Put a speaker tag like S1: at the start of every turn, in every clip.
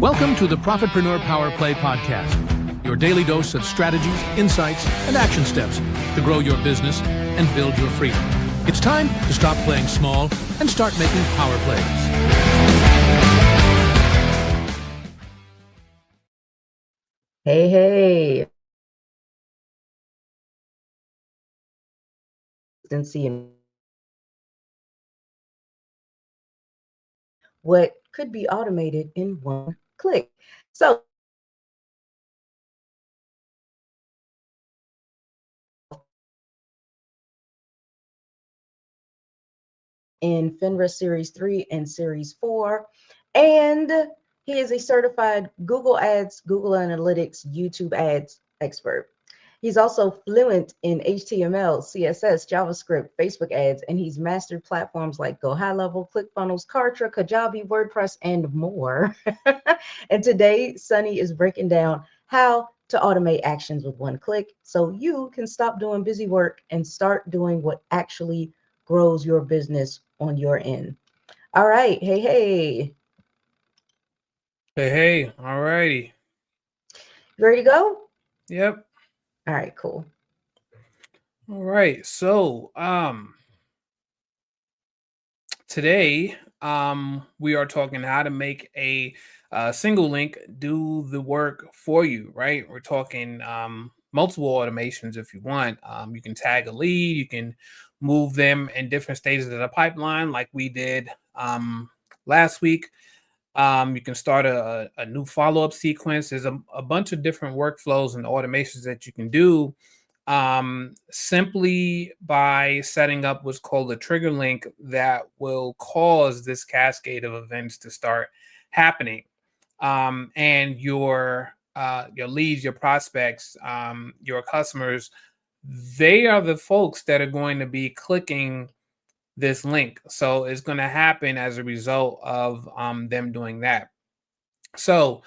S1: Welcome to the Profitpreneur Power Play podcast, your daily dose of strategies, insights, and action steps to grow your business and build your freedom. It's time to stop playing small and start making power plays.
S2: Hey. What could be automated in one click. So in FINRA Series 3 and Series 4, and he is a certified Google Ads, Google Analytics, YouTube Ads expert. He's also fluent in HTML, CSS, JavaScript, Facebook ads, and he's mastered platforms like Go High Level, ClickFunnels, Kartra, Kajabi, WordPress, and more. And today, Sonny is breaking down how to automate actions with one click so you can stop doing busy work and start doing what actually grows your business on your end. All right. Hey.
S3: Hey. All righty.
S2: You ready to go?
S3: Yep.
S2: All right, cool.
S3: All right. So, today, we are talking how to make a single link do the work for you, right? We're talking multiple automations if you want. You can tag a lead, you can move them in different stages of the pipeline like we did last week. You can start a new follow-up sequence. There's a bunch of different workflows and automations that you can do simply by setting up what's called a trigger link that will cause this cascade of events to start happening. And your leads, your prospects, your customers, they are the folks that are going to be clicking this link. So it's going to happen as a result of them doing that. So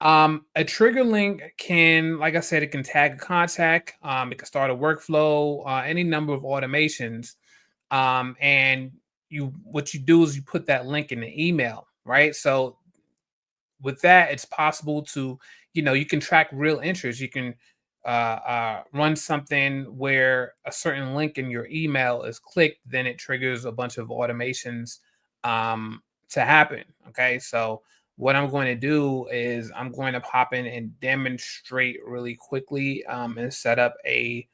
S3: a trigger link can, like I said, it can tag a contact, it can start a workflow, any number of automations. And what you do is you put that link in the email, right? So with that, it's possible to, you can track real interest. You can run something where a certain link in your email is clicked, then it triggers a bunch of automations to happen. Okay, so what I'm going to do is I'm going to pop in and demonstrate really quickly and set up a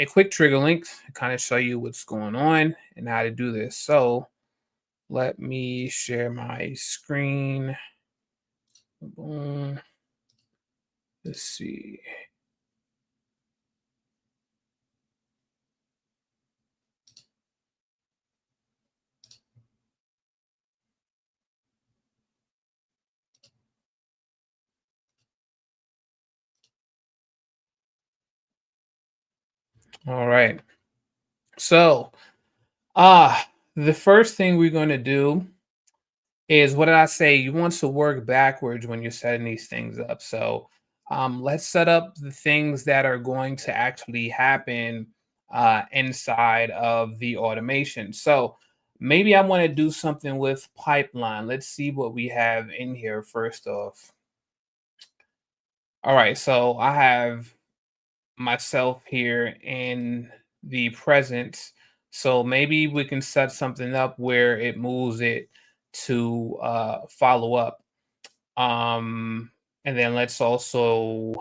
S3: quick trigger link to kind of show you what's going on and how to do this. So let me share my screen. Boom. Let's see. All right. So, the first thing we're going to do is, what did I say? You want to work backwards when you're setting these things up. So, let's set up the things that are going to actually happen inside of the automation. So, maybe I want to do something with pipeline. Let's see what we have in here first off. All right. So, I have myself here in the present. So maybe we can set something up where it moves it to follow up. And then let's also,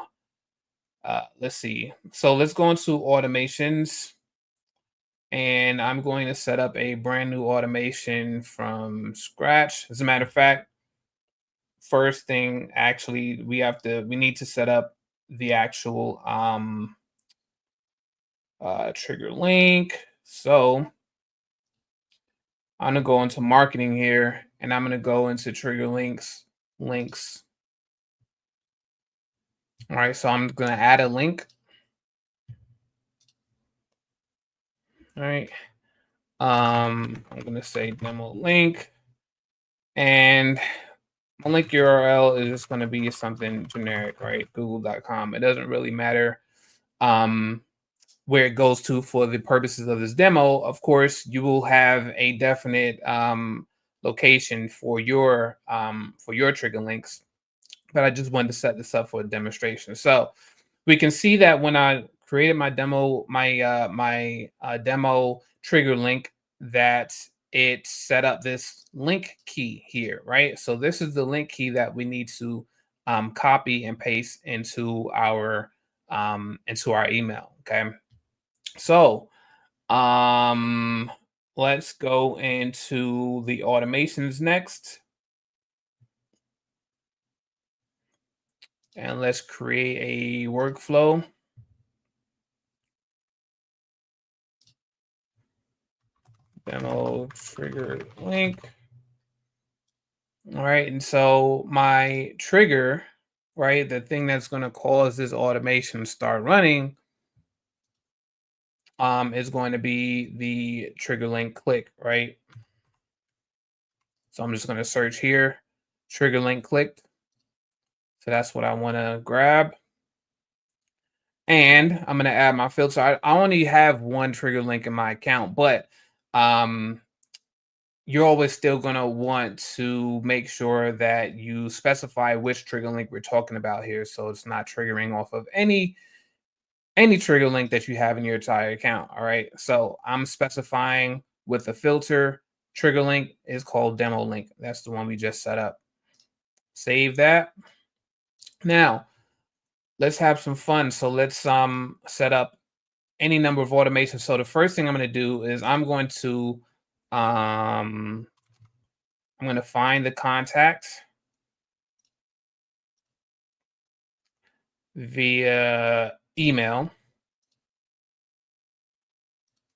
S3: let's see. So let's go into automations. And I'm going to set up a brand new automation from scratch. As a matter of fact, first thing, actually, we need to set up the actual trigger link. So I'm gonna go into marketing here and I'm gonna go into trigger links. All right, so I'm gonna add a link. All right. I'm gonna say demo link, and my link URL is just gonna be something generic, right? Google.com. It doesn't really matter where it goes to for the purposes of this demo. Of course, you will have a definite location for your trigger links. But I just wanted to set this up for a demonstration. So we can see that when I created my demo, my demo trigger link, that it set up this link key here, right? So this is the link key that we need to copy and paste into our email. Okay, so let's go into the automations next. And let's create a workflow. Demo trigger link. All right, and so my trigger, right, the thing that's going to cause this automation to start running, is going to be the trigger link click, right? So I'm just going to search here, trigger link clicked. So that's what I want to grab. And I'm going to add my filter. I only have one trigger link in my account, but you're always still going to want to make sure that you specify which trigger link we're talking about here, so it's not triggering off of any trigger link that you have in your entire account. All right, so I'm specifying with the filter trigger link is called demo link. That's the one we just set up. Save that. Now let's have some fun. So let's set up any number of automations. So the first thing I'm going to do is I'm going to find the contact via email.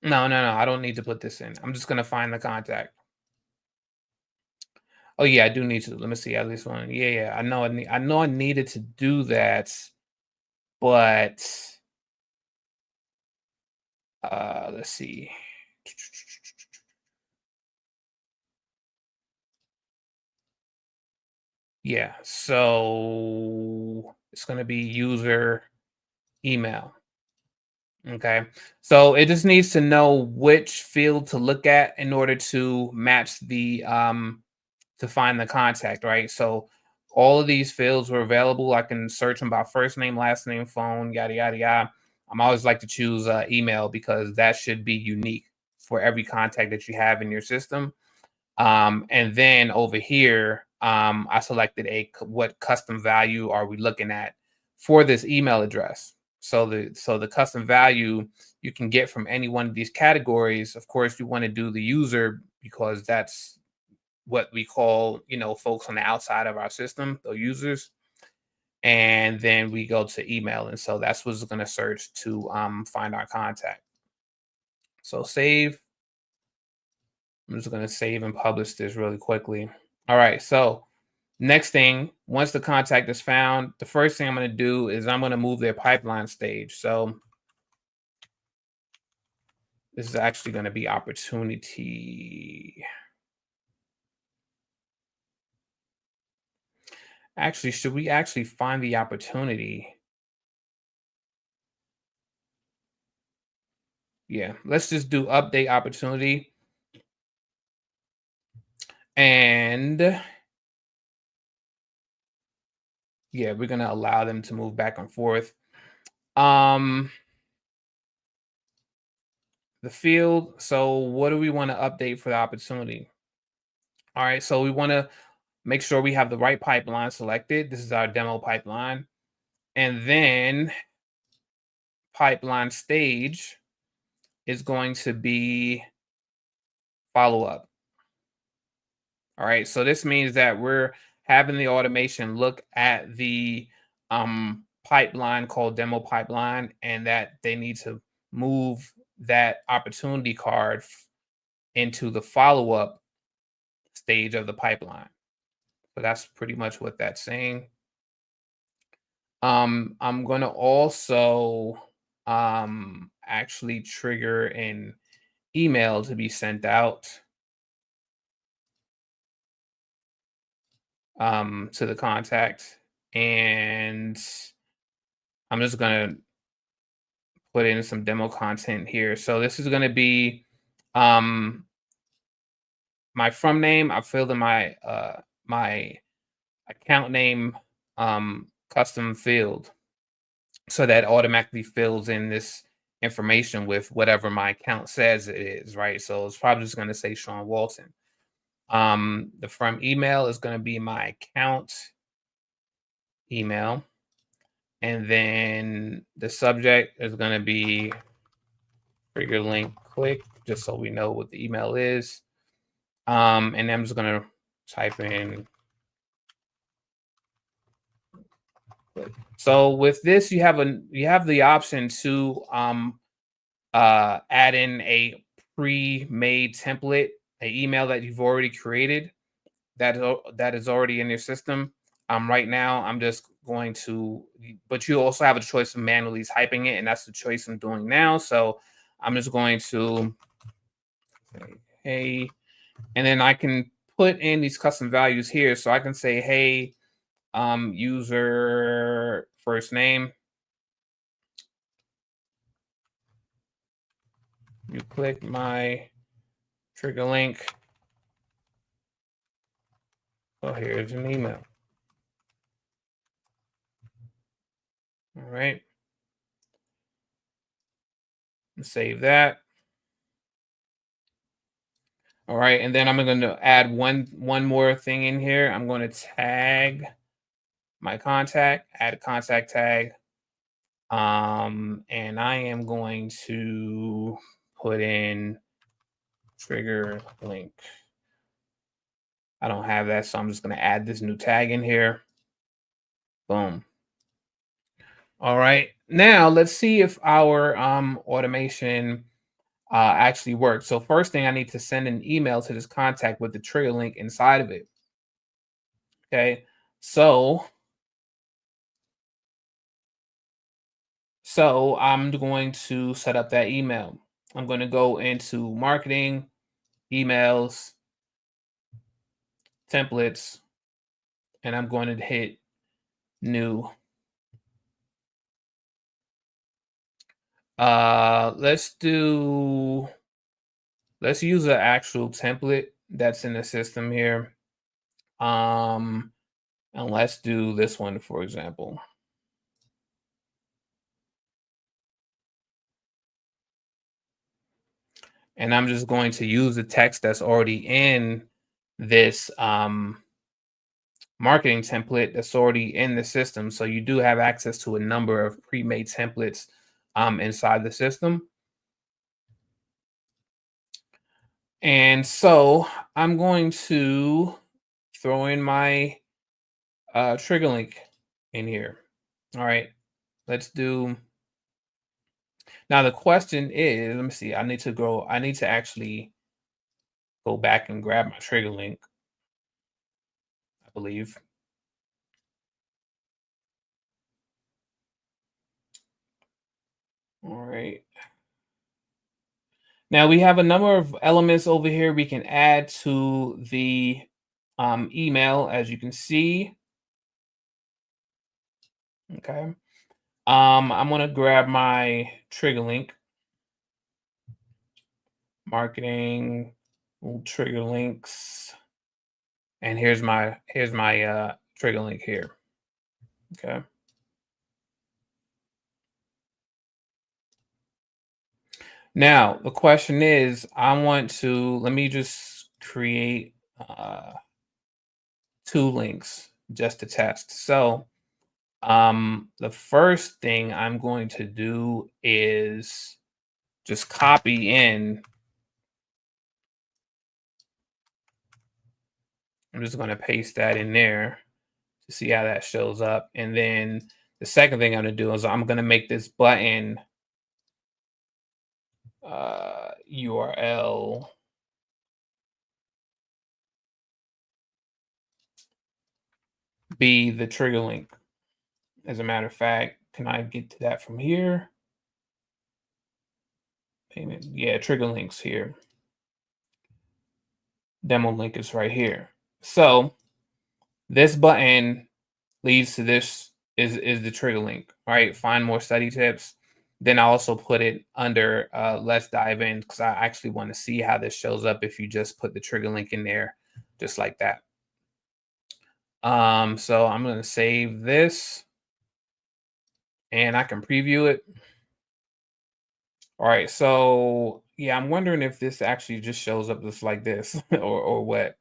S3: No, I don't need to put this in. I'm just going to find the contact. Oh yeah, I do need to. Let me see at least one. Yeah, I know I needed to do that, but let's see. Yeah, so it's going to be user email. Okay, so it just needs to know which field to look at in order to match the to find the contact, right? So all of these fields were available. I can search them by first name, last name, phone, yada yada yada. I'm always like to choose email because that should be unique for every contact that you have in your system. And then over here, I selected what custom value are we looking at for this email address. So the custom value you can get from any one of these categories. Of course, you want to do the user because that's what we call, folks on the outside of our system, the users. And then we go to email. And so that's what's going to search to find our contact. So save. I'm just going to save and publish this really quickly. All right. So next thing, once the contact is found, the first thing I'm going to do is I'm going to move their pipeline stage. So this is actually going to be opportunity. Actually, should we actually find the opportunity? Yeah, let's just do update opportunity. And yeah, we're going to allow them to move back and forth. The field. So what do we want to update for the opportunity? All right, so we want to make sure we have the right pipeline selected. This is our demo pipeline. And then pipeline stage is going to be follow-up. All right, so this means that we're having the automation look at the pipeline called demo pipeline, and that they need to move that opportunity card into the follow-up stage of the pipeline. So that's pretty much what that's saying. I'm going to also actually trigger an email to be sent out to the contact, and I'm just going to put in some demo content here. So this is going to be my from name, I filled in my my account name custom field, so that automatically fills in this information with whatever my account says it is, right? So it's probably just going to say Sean Walton. The from email is going to be my account email, and then the subject is going to be trigger link click, just so we know what the email is. And I'm just going to type in click. So with this, you have the option to add in a pre-made template, an email that you've already created that is already in your system. Right now, I'm just going to, but you also have a choice of manually typing it, and that's the choice I'm doing now. So I'm just going to say, hey, and then I can put in these custom values here. So I can say, hey, user first name. You click my trigger link. So here's an email. All right. Save that. All right, and then I'm going to add one more thing in here. I'm going to tag my contact, add a contact tag. And I am going to put in trigger link. I don't have that, so I'm just going to add this new tag in here. Boom. All right, now let's see if our automation actually works. So first thing, I need to send an email to this contact with the trigger link inside of it. Okay, so I'm going to set up that email. I'm going to go into marketing, emails, templates, and I'm going to hit new. Let's use an actual template that's in the system here. And let's do this one, for example. And I'm just going to use the text that's already in this marketing template that's already in the system. So you do have access to a number of pre-made templates inside the system. And so I'm going to throw in my trigger link in here. All right, let's do. Now the question is, let me see, I need to actually go back and grab my trigger link, I believe. All right. Now we have a number of elements over here we can add to the email, as you can see. Okay. I'm gonna grab my trigger link, marketing, trigger links, and here's my trigger link here. Okay. Now the question is, let me just create 2 links just to test. So the first thing I'm going to do is just copy in. I'm just going to paste that in there to see how that shows up. And then the second thing I'm going to do is I'm going to make this button URL be the trigger link. As a matter of fact, can I get to that from here? Payment, yeah, trigger links here. Demo link is right here. So this button leads to this is the trigger link. All right, find more study tips. Then I also put it under let's dive in, because I actually want to see how this shows up if you just put the trigger link in there just like that. So I'm going to save this and I can preview it. All right, so yeah, I'm wondering if this actually just shows up just like this or what.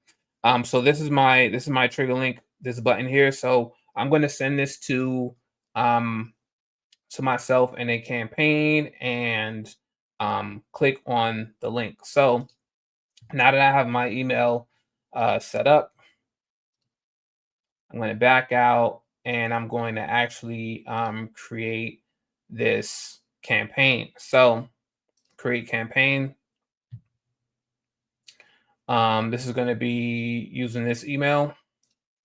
S3: So this is my trigger link, this button here. So I'm going to send this to myself in a campaign and click on the link. So now that I have my email set up, I'm going to back out and I'm going to actually create this campaign. So create campaign. This is going to be using this email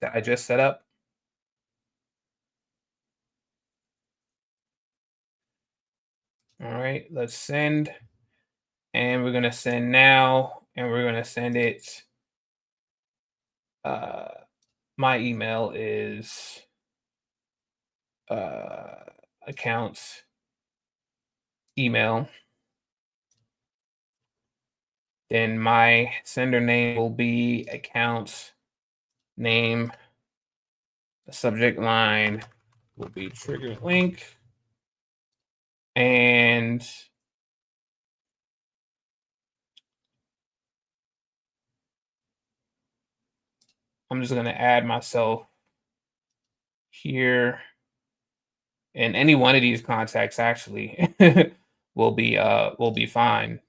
S3: that I just set up. All right, let's send. And we're going to send now, and we're going to send it. My email is accounts email. Then my sender name will be accounts name. The subject line will be trigger link. And I'm just going to add myself here. And any one of these contacts actually will be fine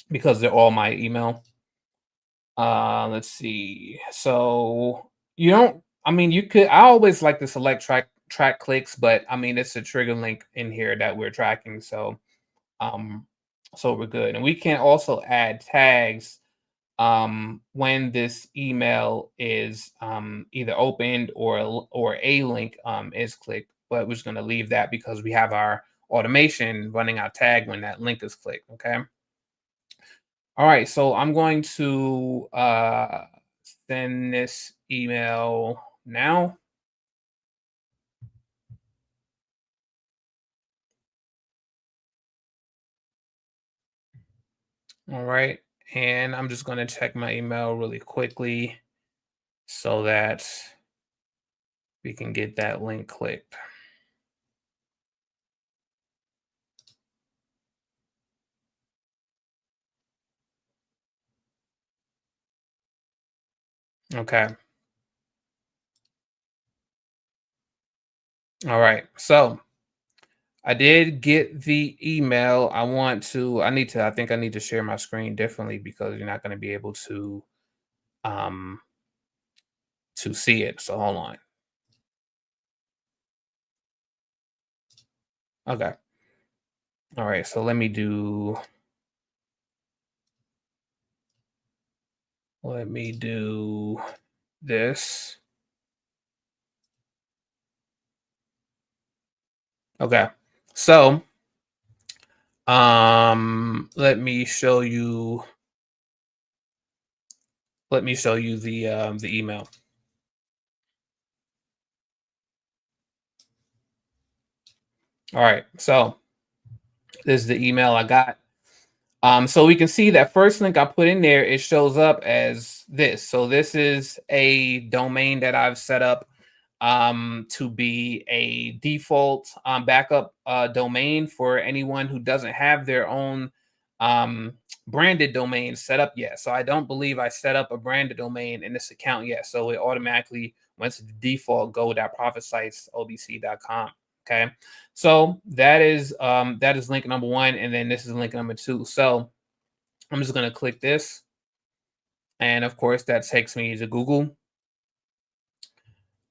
S3: because they're all my email. Let's see. So you don't, I mean, I always like to select track clicks, but I mean, it's a trigger link in here that we're tracking. So, so we're good. And we can also add tags, when this email is, either opened or a link, is clicked, but we're just going to leave that because we have our automation running our tag when that link is clicked. Okay. All right, so I'm going to send this email now. All right, and I'm just going to check my email really quickly so that we can get that link clicked. Okay. All right, so I did get the email. I think I need to share my screen differently because you're not going to be able um to see it. So hold on. Okay. All right, so let me do this. Okay. So, let me show you the email. All right. So, this is the email I got. So we can see that first link I put in there, it shows up as this. So this is a domain that I've set up to be a default backup domain for anyone who doesn't have their own branded domain set up yet. So I don't believe I set up a branded domain in this account yet. So it automatically went to the default go.profitsitesobc.com. Okay, so that is link number one, and then this is link number two. So I'm just going to click this, and of course that takes me to Google.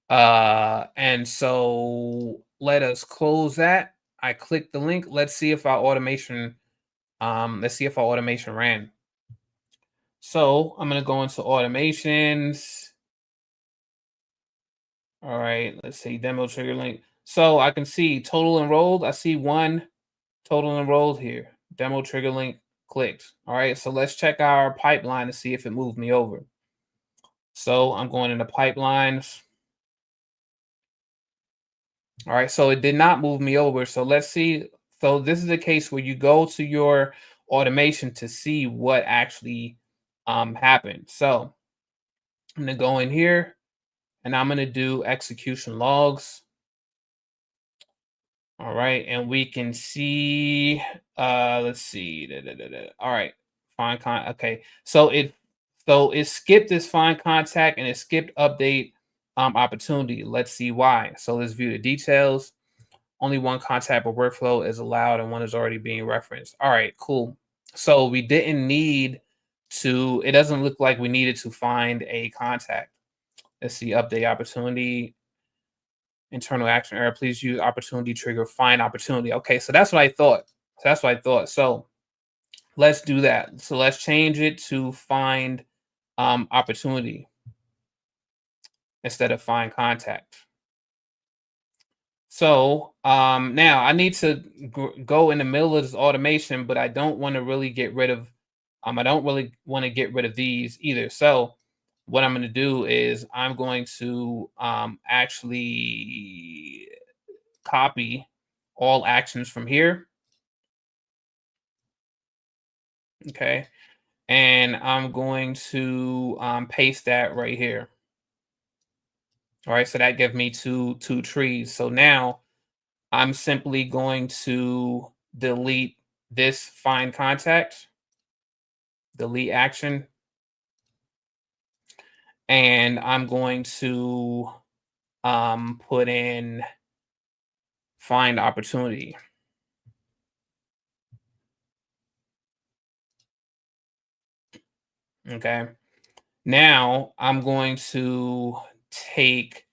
S3: And so let us close that. I click the link. Let's see if our automation ran. So I'm going to go into automations. All right, let's see, demo trigger link. So I can see total enrolled. I see one total enrolled here. Demo trigger link clicked. All right, so let's check our pipeline to see if it moved me over. So I'm going into pipelines. All right, so it did not move me over. So let's see So this is a case where you go to your automation to see what actually happened. So I'm gonna go in here and I'm gonna do execution logs. All right, and we can see, let's see. All right, okay. So it skipped this find contact and it skipped update opportunity. Let's see why. So let's view the details. Only one contact per workflow is allowed and one is already being referenced. All right, cool. So we didn't need to, it doesn't look like we needed to find a contact. Let's see, update opportunity, internal action error. Please use opportunity trigger, find opportunity. Okay, so that's what I thought. So let's do that. So let's change it to find opportunity instead of find contact. So now I need to go in the middle of this automation, but I don't want to really get rid of, I don't really want to get rid of these either. So what I'm going to do is I'm going to actually copy all actions from here. Okay. And I'm going to paste that right here. All right. So that gives me two trees. So now I'm simply going to delete this find contact, delete action, and I'm going to put in find opportunity. Okay. Now I'm going to take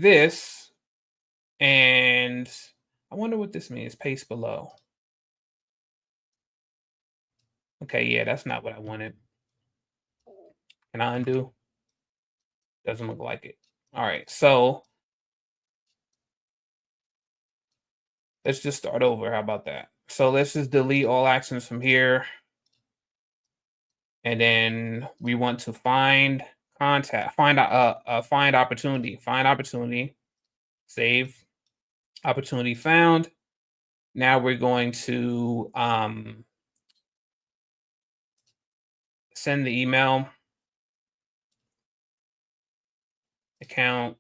S3: this, and I wonder what this means. Paste below. Okay, yeah, that's not what I wanted. Can I undo? Doesn't look like it. All right, so let's just start over. How about that? So let's just delete all actions from here. And then we want to find contact, find opportunity, save, opportunity found. Now we're going to send the email, account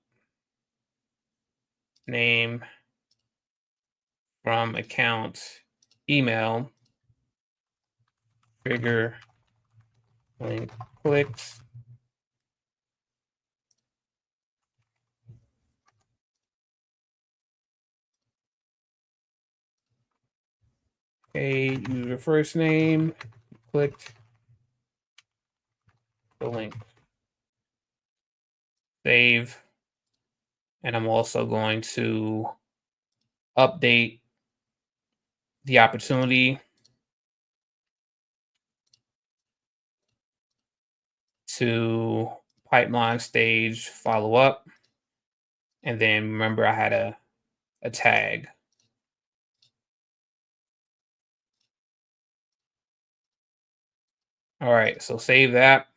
S3: name from account email, trigger link clicked. Okay, user first name, clicked the link, save, and I'm also going to update the opportunity to pipeline stage follow up. And then remember I had a tag. All right, so save that.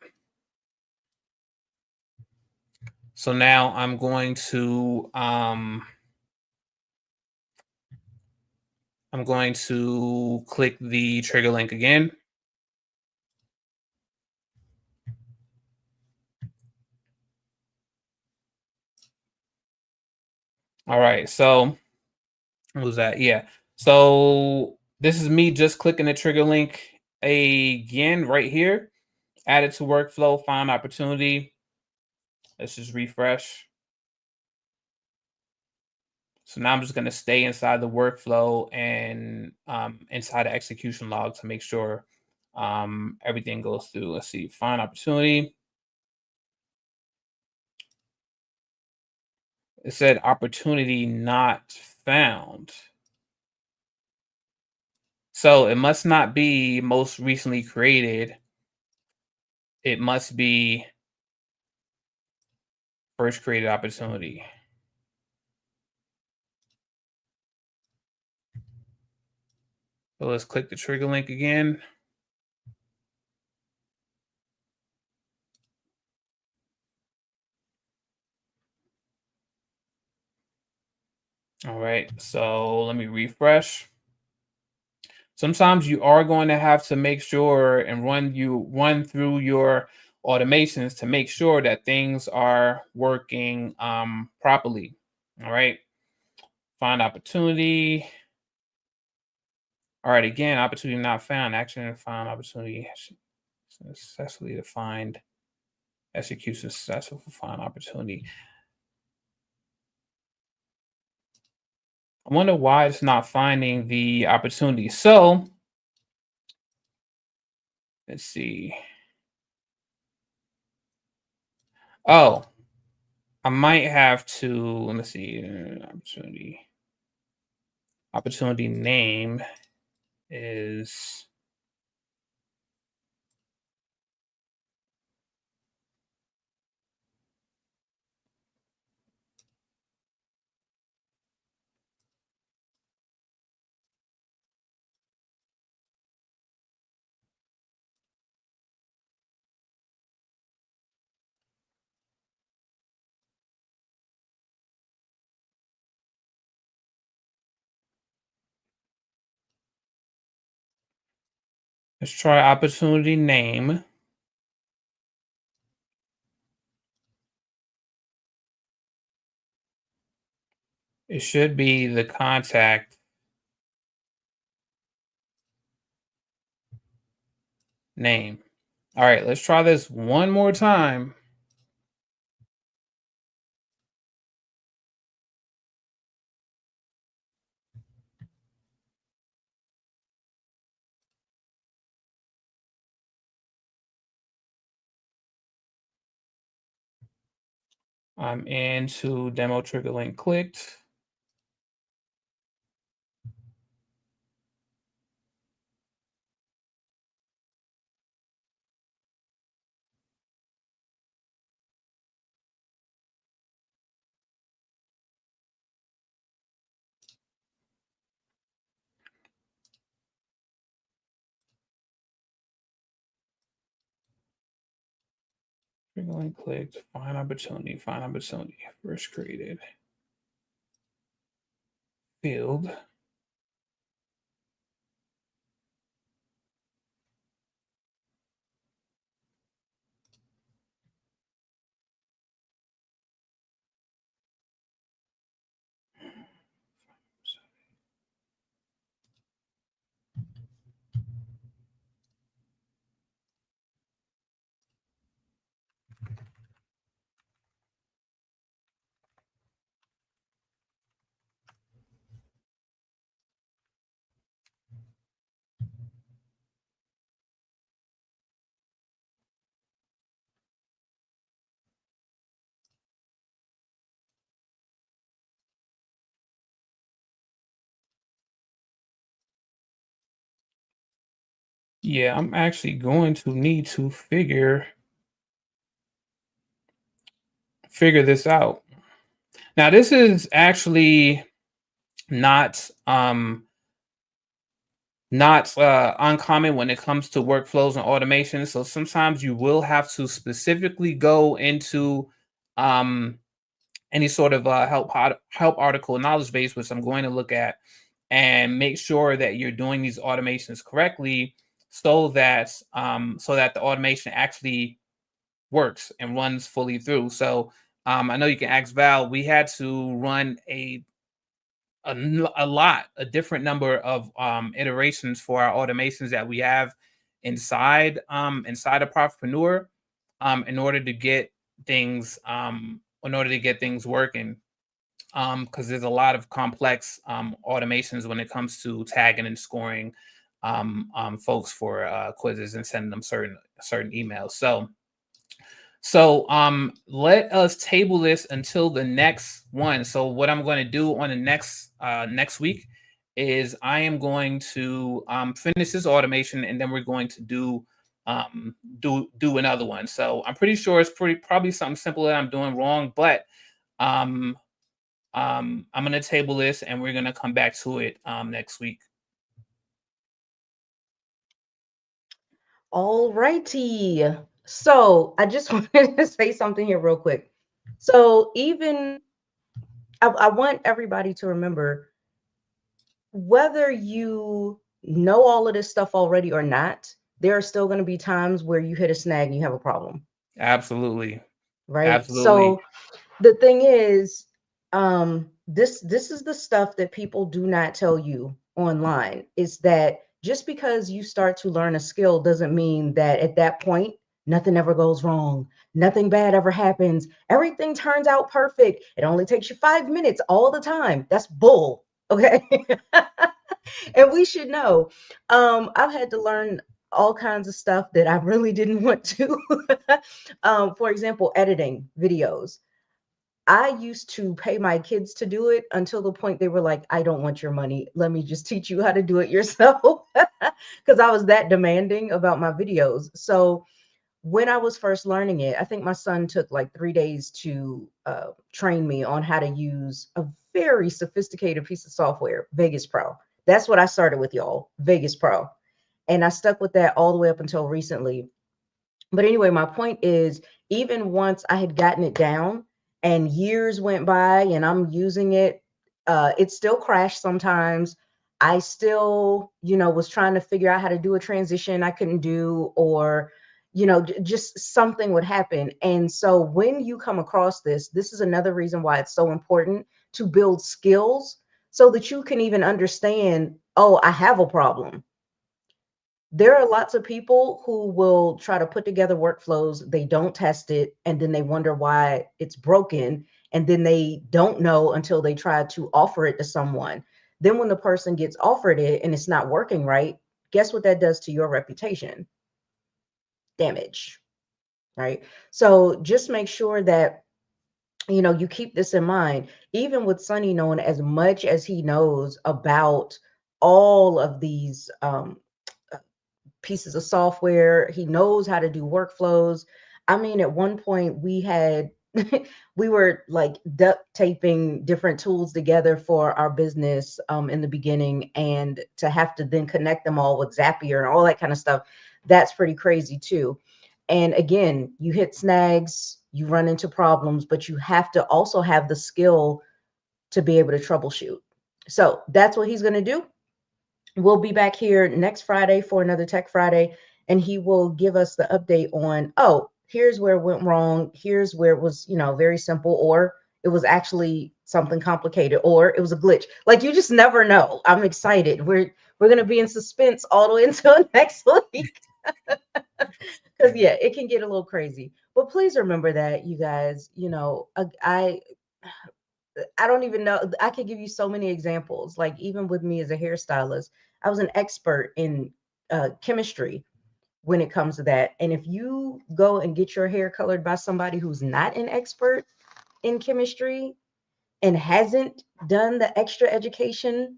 S3: So now I'm going to click the trigger link again. All right, so what was that? Yeah. So this is me just clicking the trigger link again right here. Add it to workflow, find opportunity. Let's just refresh. So now I'm just going to stay inside the workflow and inside the execution log to make sure everything goes through. Let's see, find opportunity. It said opportunity not found. So it must not be most recently created. It must be first created opportunity. So let's click the trigger link again. All right, so let me refresh. Sometimes you are going to have to make sure and run through your automations to make sure that things are working properly. All right, find opportunity. All right, again, opportunity not found. Action found opportunity successfully defined. Execution successful for find opportunity. I wonder why it's not finding the opportunity. So let's see. Oh, I might have to, let's see, opportunity name is, let's try opportunity name. It should be the contact name. All right, let's try this one more time. I'm into demo trigger link clicked. Trigger link clicked. Find opportunity. Find opportunity. First created field. Yeah, I'm actually going to need to figure this out. Now, this is actually not uncommon when it comes to workflows and automation. So sometimes you will have to specifically go into any sort of help article knowledge base, which I'm going to look at, and make sure that you're doing these automations correctly, so that the automation actually works and runs fully through. So I know you can ask Val. We had to run a different number of iterations for our automations that we have inside of Profitpreneur, in order to get things working, because there's a lot of complex automations when it comes to tagging and scoring folks for quizzes and sending them certain emails. So let us table this until the next one. So what I'm going to do on the next week is I am going to finish this automation, and then we're going to do another one. So I'm pretty sure it's probably something simple that I'm doing wrong, but I'm going to table this, and we're going to come back to it next week.
S2: All righty. So I just wanted to say something here real quick. So even I want everybody to remember, whether you know all of this stuff already or not, there are still going to be times where you hit a snag and you have a problem,
S3: Absolutely.
S2: right?
S3: Absolutely.
S2: So the thing is, this is the stuff that people do not tell you online, is that just because you start to learn a skill doesn't mean that at that point nothing ever goes wrong, nothing bad ever happens, everything turns out perfect, it only takes you 5 minutes all the time. That's bull. Okay. And we should know. I've had to learn all kinds of stuff that I really didn't want to. For example, editing videos. I used to pay my kids to do it until the point they were like, I don't want your money. Let me just teach you how to do it yourself. Because I was that demanding about my videos. So when I was first learning it, I think my son took like 3 days to train me on how to use a very sophisticated piece of software, Vegas Pro. That's what I started with, y'all, Vegas Pro. And I stuck with that all the way up until recently. But anyway, my point is, even once I had gotten it down and years went by and I'm using it, it still crashed sometimes. I still, was trying to figure out how to do a transition I couldn't do, or, just something would happen. And so when you come across this is another reason why it's so important to build skills so that you can even understand, oh, I have a problem. There are lots of people who will try to put together workflows, they don't test it, and then they wonder why it's broken, and then they don't know until they try to offer it to someone. Then when the person gets offered it and it's not working right, guess what that does to your reputation? Damage, right? So just make sure that you keep this in mind. Even with Sonny, knowing as much as he knows about all of these pieces of software. He knows how to do workflows. I mean, at one point we had we were like duct taping different tools together for our business in the beginning, and to have to then connect them all with Zapier and all that kind of stuff, that's pretty crazy too. And again, you hit snags, you run into problems, but you have to also have the skill to be able to troubleshoot. So that's what he's going to do. We'll be back here next Friday for another Tech Friday, and he will give us the update on, oh, here's where it went wrong. Here's where it was, very simple, or it was actually something complicated, or it was a glitch. Like, you just never know. I'm excited. We're going to be in suspense all the way until next week. Because yeah, it can get a little crazy. But please remember that, you guys, I don't even know. I could give you so many examples. Like, even with me as a hairstylist, I was an expert in chemistry when it comes to that. And if you go and get your hair colored by somebody who's not an expert in chemistry and hasn't done the extra education,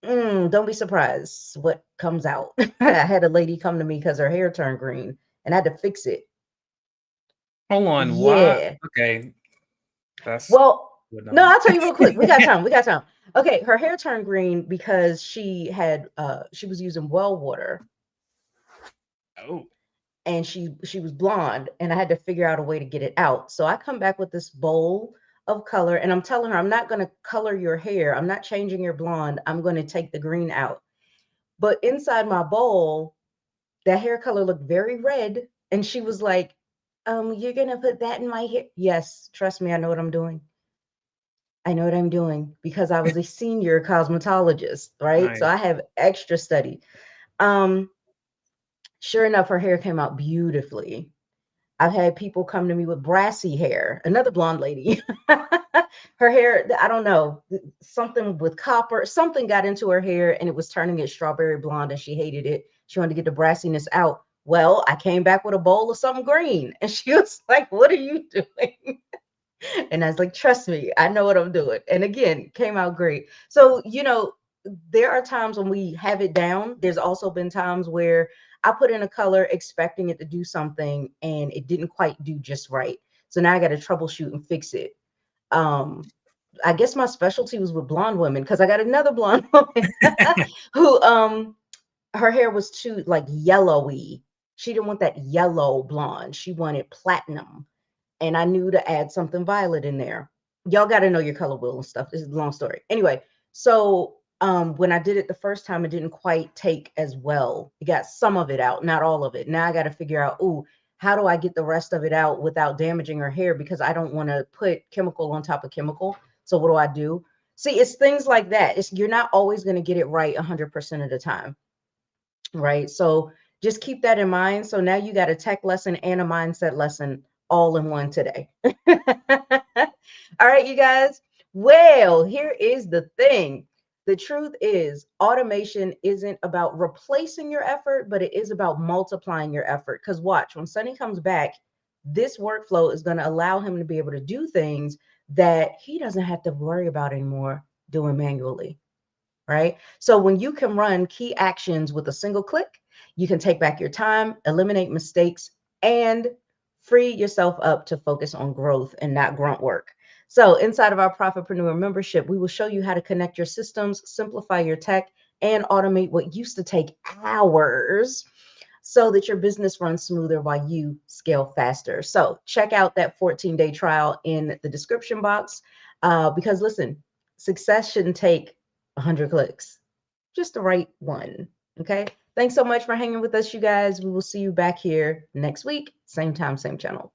S2: don't be surprised what comes out. I had a lady come to me because her hair turned green and I had to fix it.
S3: Hold on. Why?
S2: Yeah.
S3: Okay. That's
S2: Well,
S3: good
S2: no,
S3: enough.
S2: I'll tell you real quick. We got time. We got time. Okay, her hair turned green because she was using well water,
S3: Oh,
S2: and she was blonde, and I had to figure out a way to get it out. So I come back with this bowl of color, and I'm telling her, I'm not going to color your hair. I'm not changing your blonde. I'm going to take the green out. But inside my bowl, that hair color looked very red, and she was like, you're going to put that in my hair? Yes, trust me, I know what I'm doing. I know what I'm doing because I was a senior cosmetologist, right? So
S3: nice.
S2: I have extra study. Um, sure enough, her hair came out beautifully. I've had people come to me with brassy hair, another blonde lady. Her hair, I don't know, something with copper, something got into her hair and it was turning it strawberry blonde and she hated it. She wanted to get the brassiness out. Well, I came back with a bowl of something green and she was like, what are you doing? And I was like, trust me, I know what I'm doing. And again, came out great. So, there are times when we have it down. There's also been times where I put in a color expecting it to do something and it didn't quite do just right. So now I got to troubleshoot and fix it. Um, I guess my specialty was with blonde women because I got another blonde woman who her hair was too like yellowy. She didn't want that yellow blonde. She wanted platinum. And I knew to add something violet in there. y'all got to know your color wheel and stuff. This is a long story. Anyway, so when I did it the first time, it didn't quite take as well. It got some of it out, not all of it. Now I got to figure out, ooh, how do I get the rest of it out without damaging her hair? Because I don't want to put chemical on top of chemical. So what do I do? See, it's things like that. You're not always going to get it right 100% of the time, right? So just keep that in mind. So now you got a tech lesson and a mindset lesson all in one today. All right, you guys. Well, here is the thing. The truth is, automation isn't about replacing your effort, but it is about multiplying your effort. Because watch, when Sonny comes back, this workflow is going to allow him to be able to do things that he doesn't have to worry about anymore doing manually. Right? So when you can run key actions with a single click, you can take back your time, eliminate mistakes, and free yourself up to focus on growth and not grunt work. So inside of our Profitpreneur membership, we will show you how to connect your systems, simplify your tech, and automate what used to take hours so that your business runs smoother while you scale faster. So check out that 14-day trial in the description box because listen, success shouldn't take 100 clicks, just the right one. Okay. Thanks so much for hanging with us, you guys. We will see you back here next week. Same time, same channel.